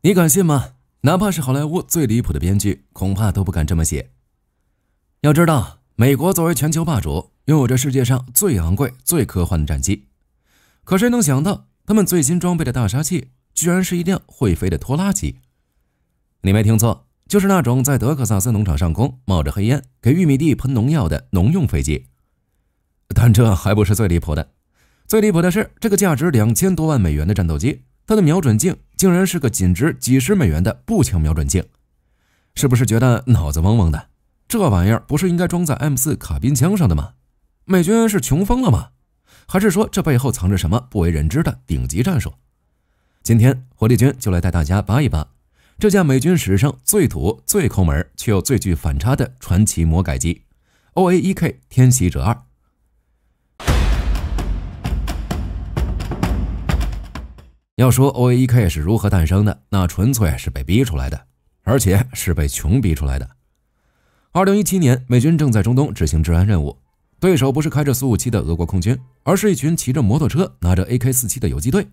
你敢信嗎？哪怕是好萊塢最離譜的編劇，恐怕都不敢這麼寫。要知道，美國作為全球霸主，擁有着世界上最昂貴、最科幻的戰機。可誰能想到，他們最新裝備的大殺器，居然是一輛會飛的拖拉機。你沒聽錯，就是那種在德克薩斯農場上空冒着黑煙，給玉米地噴農藥的農用飛機。但這還不是最離譜的，最離譜的是，這個價值2000多萬美元的戰鬥機，它的瞄準鏡竟然是個僅值幾十美元的步槍瞄準鏡。是不是覺得腦子嗡嗡的？這玩意兒不是應該裝在 M4 卡宾槍上的嗎？美軍是窮瘋了嗎？還是說這背後藏着什麼不為人知的頂級戰術？今天火力軍就來帶大家扒一扒這架美軍史上最土、最摳門卻又最具反差的傳奇魔改機 OA-1K 天襲者2。要說 OA-1K 是如何誕生的，那純粹是被逼出來的，而且是被窮逼出來的。2017年，美軍正在中東執行治安任務，對手不是開着蘇57的俄國空軍，而是一群騎着摩托車、拿着 AK-47 的游擊隊。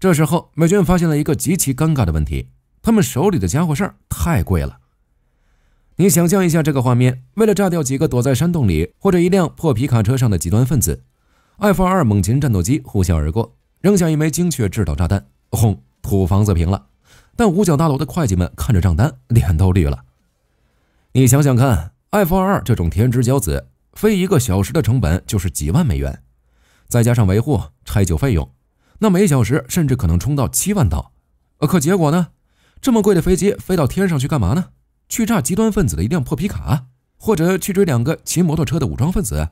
這時候，美軍發現了一個極其尷尬的問題，他們手裡的家伙事兒太貴了。你想象一下這個畫面，為了炸掉幾個躲在山洞裡或者一輛破皮卡車上的極端分子，F-22猛禽戰鬥機呼啸而過，扔下一枚精確制導炸彈，轟，土房子平了。但五角大樓的會計們看着賬單，臉都綠了。你想想看 ，F-22這種天之骄子，飛1個小時的成本就是幾萬美元，再加上維護、拆舊費用，那每小時甚至可能衝到7萬刀。可結果呢？這麼貴的飛機飛到天上去幹嘛呢？去炸極端分子的一輛破皮卡，或者去追2個騎摩托車的武裝分子？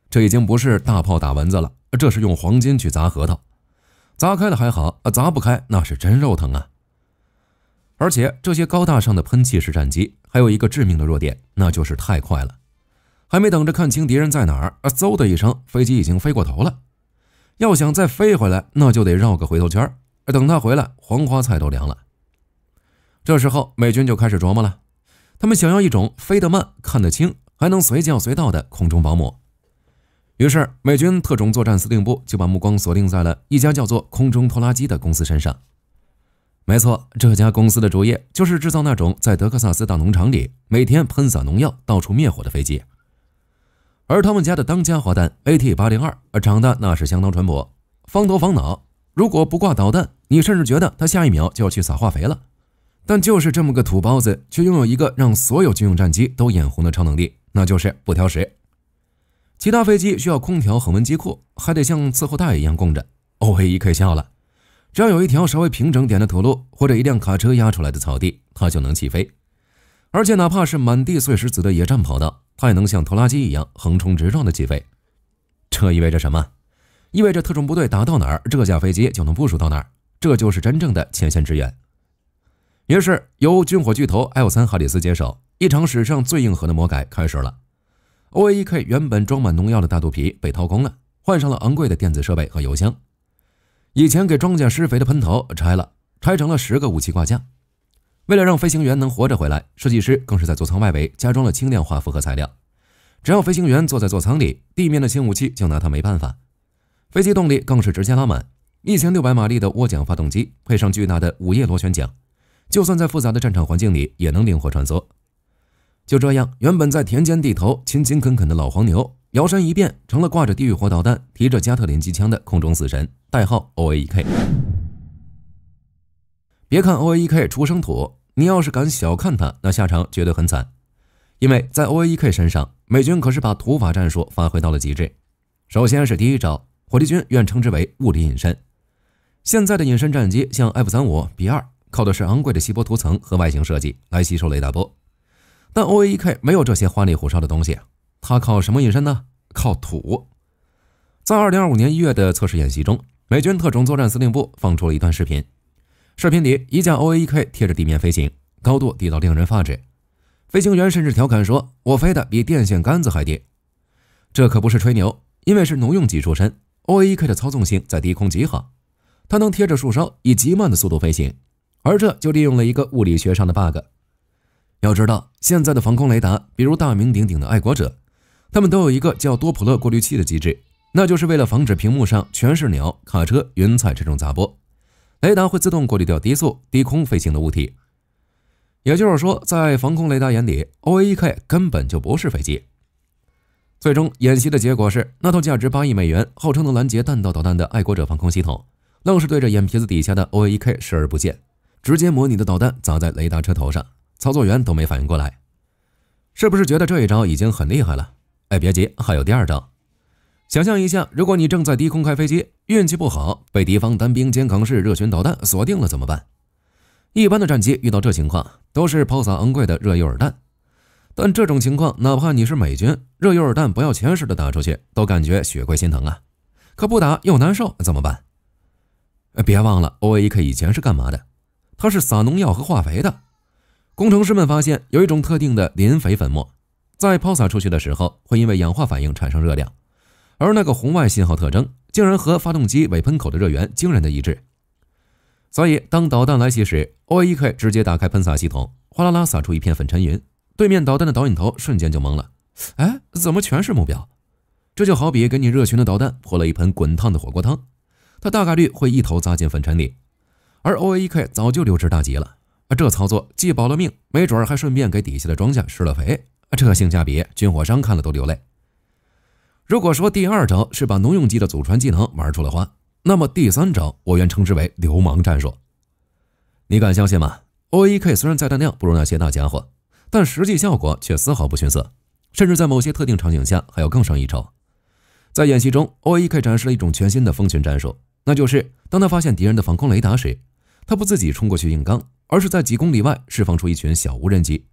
這已經不是大炮打蚊子了，這是用黃金去砸核桃。砸開了還好，砸不開那是真肉疼啊！而且這些高大上的噴氣式戰機還有一個致命的弱點，那就是太快了。還沒等着看清敵人在哪兒，嗖的一聲，飛機已經飛過頭了。要想再飛回來，那就得繞個回頭圈，等他回來，黄花菜都凉了。這時候美軍就開始琢磨了，他们想要一種飛得慢、看得清，還能隨叫隨到的空中保姆。於是美軍特種作戰司令部就把目光鎖定在了一家叫做空中拖拉機的公司身上。沒錯，這家公司的主業就是制造那種在德克薩斯大農場裡每天噴灑農藥、到處滅火的飛機。而他們家的當家滑蛋 AT-802 長得那是相當淳樸，方頭方腦，如果不掛導彈，你甚至覺得他下一秒就要去撒化肥了。但就是這麼個土包子，卻擁有一個讓所有軍用戰機都眼紅的超能力，那就是不挑食。其他飛機需要空調恆溫機庫，還得像伺候大爺一樣供着。OA-1K笑了，只要有一條稍微平整點的土路，或者一輛卡車壓出來的草地，它就能起飛。而且哪怕是滿地碎石子的野戰跑道，它也能像拖拉機一樣橫衝直撞的起飛。這意味着什麼？意味着特種部隊打到哪兒，這架飛機就能部署到哪兒，這就是真正的前線支援。於是由軍火巨頭 L3 哈里斯接手，一場史上最硬核的魔改開始了。OA-1K 原本裝滿農藥的大肚皮被掏空了，換上了昂貴的電子設備和油箱。以前給莊稼施肥的噴頭拆了，拆成了10個武器掛架。為了讓飛行員能活着回來，設計師更是在座艙外圍加裝了輕量化複合材料。只要飛行員坐在座艙裡，地面的輕武器就拿他沒辦法。飛機動力更是直接拉滿，1600馬力的渦桨發動機配上巨大的5葉螺旋桨，就算在複雜的戰場環境裡也能靈活穿梭。就這樣，原本在田間地頭勤勤懇懇的老黃牛，搖身一變成了掛着地獄火導彈、提着加特林機槍的空中死神，代號 OA-1K。別看 OA-1K 出生土，你要是敢小看它，那下場絕對很慘。因為在 OA-1K 身上，美軍可是把土法戰術發揮到了極致。首先是第一招，火力軍願稱之為物理隱身。現在的隱身戰機像 F-35B2，靠的是昂貴的锡箔塗層和外形設計來吸收雷達波。但 OA-1K 沒有這些花裡胡哨的東西，它靠什麼隱身呢？靠土。在2025年1月的測試演習中，美軍特種作戰司令部放出了一段視頻。視頻裡，一架 OA-1K 貼着地面飛行，高度低到令人發指。飛行員甚至調侃說：“我飛得比電線桿子還低。”這可不是吹牛，因為是農用機出身 ，OA-1K 的操縱性在低空極好，它能貼着樹梢以極慢的速度飛行，而這就利用了一個物理學上的 bug。要知道，現在的防空雷達，比如大名鼎鼎的愛國者，他們都有一個叫多普勒過濾器的機制，那就是為了防止屏幕上全是鳥、卡車、雲彩這種雜波。雷達會自動過濾掉低速、低空飛行的物體。也就是說，在防空雷達眼裡 ，OAEK 根本就不是飛機。最終演習的結果是，那套價值8亿美元、号称能拦截彈道导彈的愛国者防空系統，愣是对着眼皮子底下的 OAEK 視而不見，直接模擬的導彈砸在雷達車頭上，操作員都沒反應過來。是不是覺得這一招已經很厲害了？哎，別急，還有第二招。想象一下，如果你正在低空開飛機，運氣不好，被敵方單兵肩扛式熱巡導彈鎖定了怎麼辦？一般的戰機遇到這情況，都是拋灑昂貴的熱誘餌彈。但這種情況，哪怕你是美軍，熱誘餌彈不要錢似的打出去，都感覺血歸心疼啊。可不打又難受，怎麼辦？別忘了 ，OAEK 以前是幹嘛的？它是撒農藥和化肥的。工程師們發現，有一種特定的磷肥粉末，在拋灑出去的時候，會因為氧化反應產生熱量。而那個紅外信號特徵竟然和發動机尾噴口的熱源驚人的一致，所以當導彈來襲時 ，OAEK 直接打開噴灑系統，嘩啦啦灑出一片粉塵雲，對面導彈的導引頭瞬間就懵了。哎，怎麼全是目標？這就好比給你熱巡的導彈潑了一盆滾燙的火鍋湯，它大概率會一頭扎進粉塵裡。而 OAEK 早就溜之大吉了，這操作既保了命，沒準還順便給底下的莊稼施了肥，這性價比，軍火商看了都流淚。如果說第二招是把农用机的祖傳技能玩出了花，那麼第三招我願稱之為流氓戰術。你敢相信嗎？ OAEK 雖然載彈量不如那些大家伙，但實際效果卻絲毫不遜色，甚至在某些特定場景下還要更上一籌。在演習中 ，OAEK 展示了一種全新的蜂群戰術，那就是當他發現敵人的防空雷達時，他不自己衝過去硬刚，而是在幾公里外釋放出一群小無人機。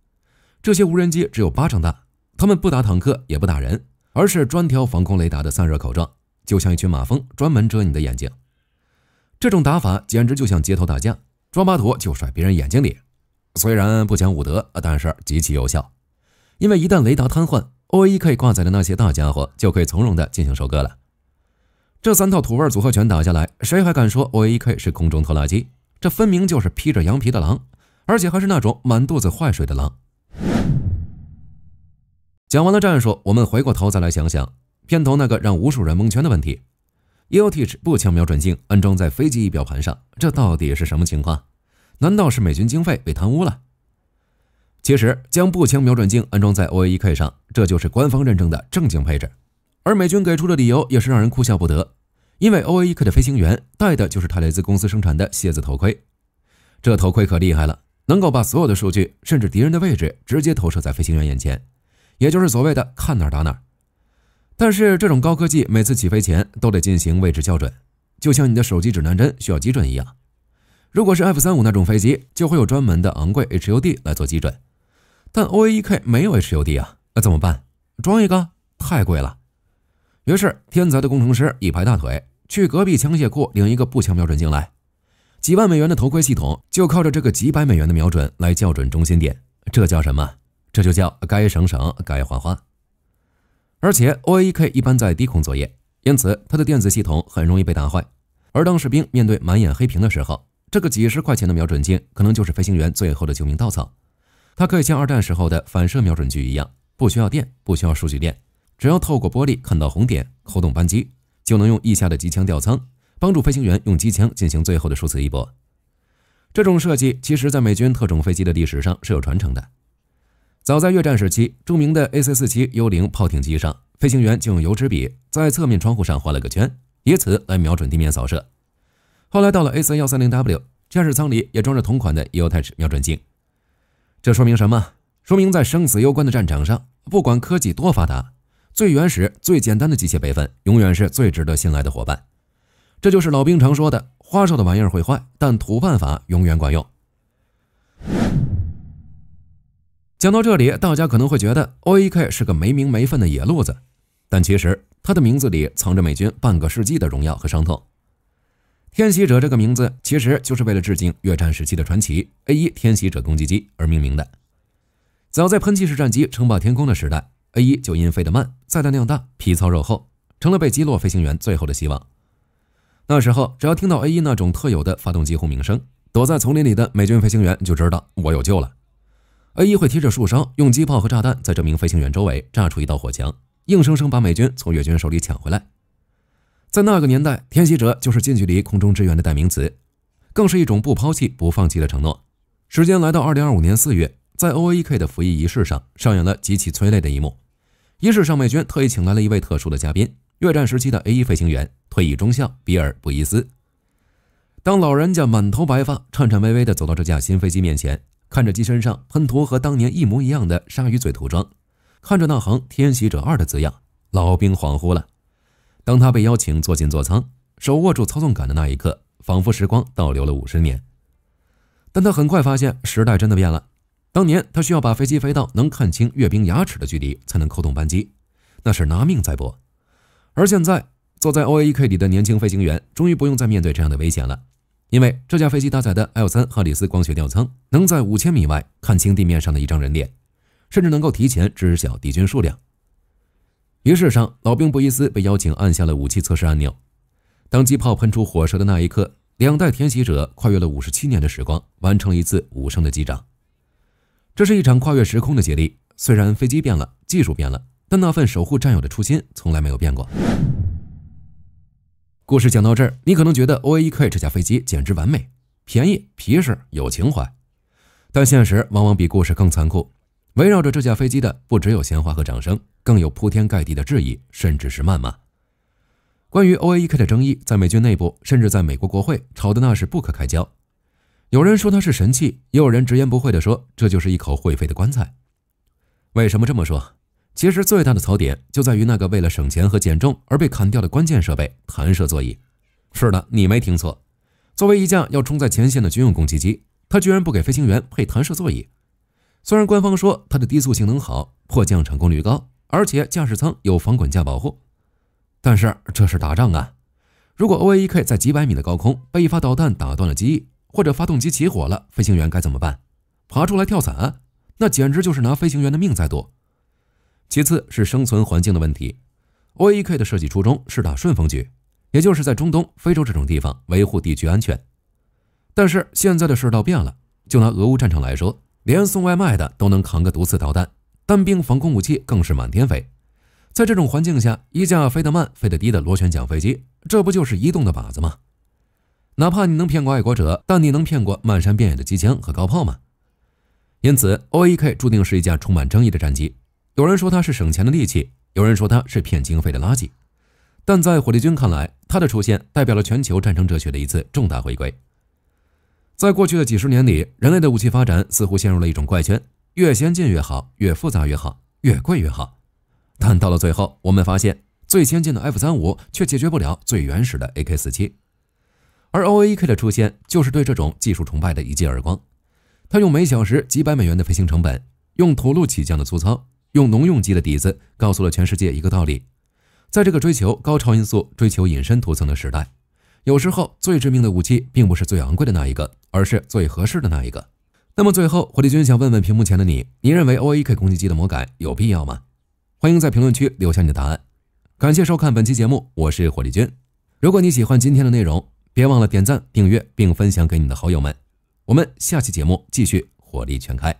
這些無人機只有巴掌大，他們不打坦克也不打人，而是專挑防空雷達的散熱口狀，就像一群馬蜂，專門遮你的眼睛。這種打法簡直就像街頭打架，抓把土就甩別人眼睛裡。雖然不講武德，但是極其有效。因為一旦雷達癱瘓 ，OAEK 掛載的那些大家伙就可以從容地進行收割了。這三套土味組合拳打下來，誰還敢說 OAEK 是空中拖拉機？這分明就是披着羊皮的狼，而且還是那種滿肚子壞水的狼。講完了戰術，我們回過頭再來想想片頭那個讓無數人蒙圈的問題 ：EOTech 步槍瞄準鏡安裝在飛機儀表盤上，這到底是什麼情況？難道是美軍經費被貪污了？其實，將步槍瞄準鏡安裝在 OAEK 上，這就是官方認證的正經配置。而美軍給出的理由也是讓人哭笑不得，因為 OAEK 的飛行員戴的就是泰雷茲公司生產的蝎子頭盔。這頭盔可厲害了，能夠把所有的數据，甚至敌人的位置，直接投射在飞行員眼前。也就是所謂的看哪儿打哪兒。但是这種高科技每次起飞前都得進行位置校準，就像你的手機指南針需要基準一樣。如果是 F-35那種飛機，就會有專門的昂貴 HUD 來做基準。但 OAEK 沒有 HUD 啊，那怎麼辦？裝一個？太貴了。於是天才的工程師一拍大腿，去隔壁槍械庫領一個步槍瞄準鏡來。幾萬美元的頭盔系統就靠着這個幾百美元的瞄準來校準中心點，這叫什麼？這就叫該省省，該花花。而且 OAEK 一般在低空作業，因此它的電子系統很容易被打壞。而當士兵面對滿眼黑屏的時候，這個幾十塊錢的瞄準鏡可能就是飛行員最後的救命稻草。它可以像二戰時候的反射瞄準具一樣，不需要電，不需要數據鏈，只要透過玻璃看到紅點，扣動扳機，就能用腋下的機槍吊艙，幫助飛行員用機槍進行最後的殊死一搏。這種設計其實在美軍特種飛機的歷史上是有傳承的。早在越戰時期，著名的 AC-47幽靈炮艇機上，飛行員就用油脂筆在側面窗戶上畫了個圈，以此來瞄準地面掃射。後來到了 AC-130W， 戰士艙裡也裝着同款的 EOTech 瞄準鏡。這說明什麼？說明在生死攸關的戰場上，不管科技多發達，最原始、最簡單的機械備份永遠是最值得信賴的夥伴。這就是老兵常說的，花哨的玩意兒會壞，但土辦法永遠管用。講到這裡，大家可能會覺得 OAEK 是個沒名沒分的野路子，但其實他的名字裡藏着美軍半個世紀的榮耀和傷痛。天襲者這個名字其實就是為了致敬越戰時期的傳奇 A1 天襲者攻擊機而命名的。早在噴氣式戰機稱霸天空的時代， A1 就因飛得慢、載彈量大、皮糙肉厚，成了被擊落飛行員最後的希望。那時候只要聽到 A1 那種特有的發動機轟鳴聲，躲在叢林裡的美軍飛行員就知道我有救了。A1 會提着樹梢，用機炮和炸彈在這名飛行員周圍炸出一道火牆，硬生生把美軍從越軍手裡搶回來。在那個年代，天襲者就是近距離空中支援的代名詞。更是一種不拋棄不放棄的承諾。時間來到2025年4月，在 OAEK 的服役儀式上上演了極其催淚的一幕。儀式上，美軍特意請来了一位特殊的嘉賓，越戰時期的 A1 飛行員，退役中校比爾·布伊斯。當老人家滿頭白髮，顫顫巍巍地走到這架新飛機面前，看着機身上噴塗和當年一模一樣的鯊魚嘴塗裝，看着那行“天襲者2”的字樣，老兵恍惚了。當他被邀請坐進座艙，手握住操縱桿的那一刻，仿佛時光倒流了50年。但他很快發現時代真的變了。當年他需要把飛機飛到能看清閱兵牙齒的距離才能扣動扳機，那是拿命在搏。而現在坐在 OAEK 裡的年輕飛行員終於不用再面對這樣的危險了，因為這架飛機搭載的 L3 哈里斯光学吊艙能在5000米外看清地面上的一张人脸，甚至能夠提前知曉敵軍數量。儀式上，老兵布伊斯被邀請按下了武器測試按鈕。當机炮噴出火舌的那一刻，2代天襲者跨越了57年的時光，完成了一次无聲的击掌。這是一場跨越時空的接力，雖然飛機變了，技術變了，但那份守護戰友的初心從來沒有變過。故事講到這兒，你可能覺得 OAEK 這架飛機簡直完美，便宜、皮實、有情懷。但現實往往比故事更殘酷，圍繞着這架飛機的不只有鮮花和掌聲，更有鋪天蓋地的質疑，甚至是謾罵。關於 OAEK 的爭議，在美軍內部，甚至在美國國會吵得那是不可開交。有人說它是神器，也有人直言不諱地說這就是一口會飛的棺材。為什麼這麼說？其實最大的槽點就在於那個為了省錢和減重而被砍掉的關鍵設備——彈射座椅。是的，你沒聽錯，作為一架要衝在前線的軍用攻擊機，它居然不給飛行員配彈射座椅。雖然官方說它的低速性能好，迫降成功率高，而且駕駛艙有防滾架保護，但是這是打仗啊！如果 OAEK 在幾百米的高空被一發導彈打斷了機翼，或者發动機起火了，飞行員該怎麼辦？爬出來跳傘？那簡直就是拿飛行员的命在賭。其次是生存環境的問題。OAEK 的設計初衷是打順風局，也就是在中東、非洲這種地方維護地區安全。但是現在的世道變了，就拿俄烏戰場來說，連送外賣的都能扛個毒刺導彈，單兵防空武器更是滿天飛。在这種環境下，一架飛得慢、飛得低的螺旋桨飛機，這不就是移動的靶子嗎？哪怕你能騙過愛國者，但你能騙過漫山遍野的機槍和高炮嗎？因此 OAEK 注定是一架充滿爭議的戰機。有人說它是省錢的利器，有人說它是騙經費的垃圾。但在火力軍看來，它的出現代表了全球戰爭哲學的一次重大回歸。在過去的幾十年裡，人類的武器發展似乎陷入了一種怪圈，越先進越好，越複雜越好，越貴越好。但到了最後，我们發現最先進的 F-35卻解決不了最原始的 AK-47。而 OAEK 的出現就是對這種技術崇拜的一記耳光。他用每小時幾百美元的飛行成本，用土路起降的粗糙，用農用機的底子，告訴了全世界一個道理：在這個追求高超音速、追求隱身圖層的時代，有時候最致命的武器並不是最昂貴的那一個，而是最合適的那一個。那麼最後，火力軍想問問屏幕前的你，你認為 OAEK 攻擊機的魔改有必要嗎？歡迎在評論區留下你的答案。感謝收看本期節目，我是火力軍。如果你喜歡今天的內容，別忘了點讚、訂閱並分享給你的好友們。我們下期節目繼續火力全開。